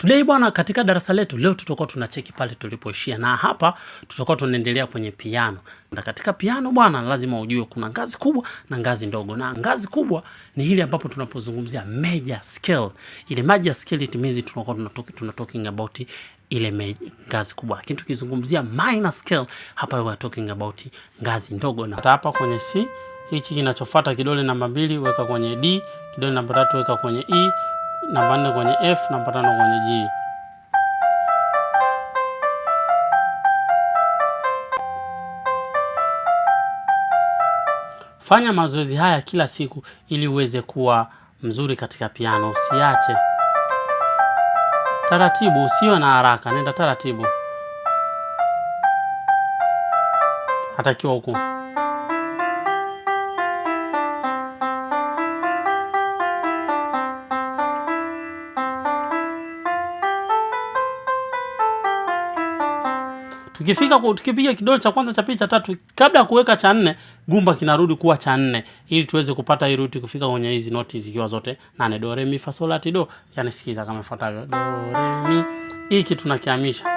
Today bwana, katika darasa letu leo tutakuwa tunacheki pale tulipoishia, na hapa tutakuwa tunaendelea kwenye piano. Na katika piano bwana, lazima ujue kuna ngazi kubwa na ngazi ndogo. Na ngazi kubwa ni ile ambapo tunapozungumzia major scale. Ile major scale it means tunakuwa talking about ile ngazi kubwa. Lakini tukizungumzia minor scale, hapa we are talking about ngazi ndogo. Na hapa kwenye C, hichi kinachofuata kidole namba 2 weka kwenye D, kidole namba 3 weka kwenye E, namba 4 kwenye F, namba 5 kwenye G. Fanya mazoezi haya kila siku ili uweze kuwa mzuri katika piano. Usiache. Taratibu, usio na haraka, nenda taratibu. Hatakiwa huku. Tukipiga kidole cha kwanza, cha pili, cha tatu, kabla ya kuweka cha 4, gumba kinarudi kuwa cha 4 ili tuweze kupata hii ruti kufika kwenye hizi noti zikiwa zote 8. Do re mi fa sol la ti do. Yani sikiza kama ifuatavyo. Do re mi. Hiki tunakihamisha.